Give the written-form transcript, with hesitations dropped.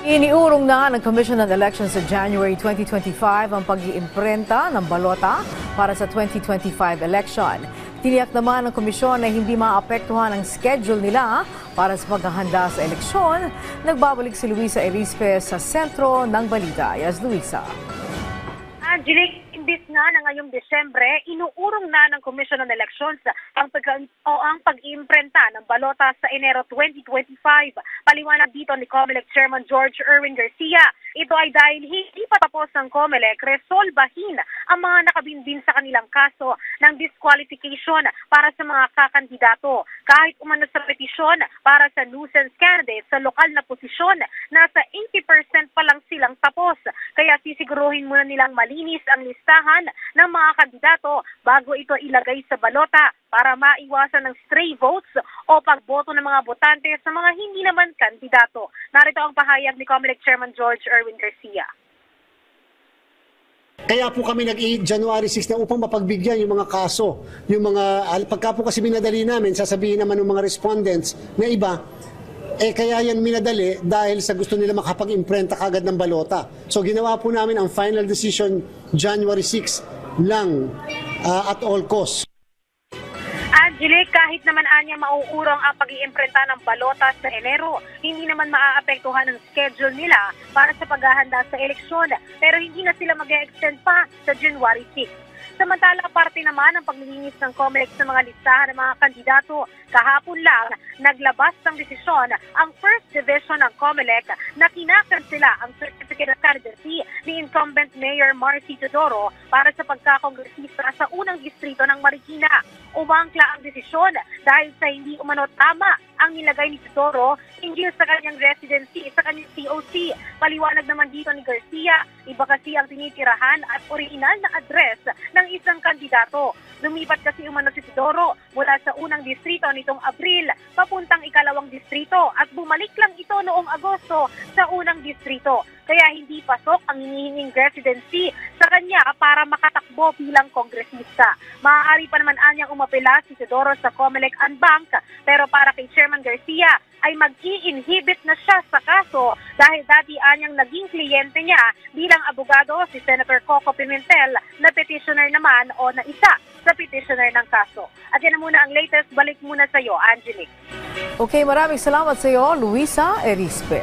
Iniurong na ng Commission on Elections sa January 2025 ang pag-iimprenta ng balota para sa 2025 election. Tiniyak naman ng komisyon na hindi maapektuhan ang schedule nila para sa paghahanda sa eleksyon. Nagbabalik si Luisa Erispe sa sentro ng balita. Yes, Luisa. Angelique, imbis na ngayong Desyembre, inuurong na ng Commission on Elections ang pag-iimprenta ng balota sa Enero 2025. Paliwanag dito ni COMELEC Chairman George Erwin Garcia. Ito ay dahil hindi pa tapos ng COMELEC resolbahin ang mga nakabinbin sa kanilang kaso ng disqualification para sa mga kakandidato. Kahit umano sa petisyon para sa nuisance candidates sa lokal na posisyon, nasa 80% pa lang silang tapos. Kaya sisiguruhin muna nilang malinis ang listahan ng mga kandidato bago ito ilagay sa balota para maiwasan ng stray votes o pagboto ng mga botante sa mga hindi naman kandidato. Narito ang pahayag ni COMELEC Chairman George Erwin Garcia. Kaya po kami nag-January 6 na upang mapagbigyan yung mga kaso. Yung mga, pagka po kasi minadali namin, sasabihin naman ng mga respondents na iba, kaya yan minadali dahil sa gusto nila makapag-imprenta kagad ng balota. So ginawa po namin ang final decision January 6 lang at all costs. Angelique, kahit naman anya mauurong ang pag-iimprenta ng balota sa Enero, hindi naman maaapektuhan ang schedule nila para sa paghahanda sa eleksyon. Pero hindi na sila mag-extend pa sa January 6. Samantala, parte naman ang paglilinis ng COMELEC sa mga listahan ng mga kandidato. Kahapon lang, naglabas ng desisyon ang First Division ng COMELEC na kinakansela ang Certificate of Candidacy ni incumbent Mayor Marcy Teodoro para sa pagkakongresista sa unang distrito ng Marikina. Umangkla ang desisyon dahil sa hindi umano tama ang nilagay ni Teodoro hinggil sa kanyang residency sa kanyang COC. Paliwanag naman dito ni Garcia, iba kasi ang tinitirahan at original na address ng isang kandidato. Lumipat kasi umano si Teodoro mula sa unang distrito nitong Abril papuntang ikalawang distrito at bumalik lang ito noong Agosto sa unang distrito. Kaya hindi pasok ang hinihinging residency sa kanya para makatakbo bilang kongresista. Maaari pa naman anyang umapela si Teodoro sa COMELEC en banc, pero para kay Chairman Garcia ay mag-i-inhibit na siya sa kaso dahil dati anyang naging kliyente niya bilang abogado si Senator Coco Pimentel na petitioner naman o na isa sa petitioner ng kaso. At yan na muna ang latest. Balik muna sa iyo, Angelique. Okay, maraming salamat sa iyo, Luisa Erispe.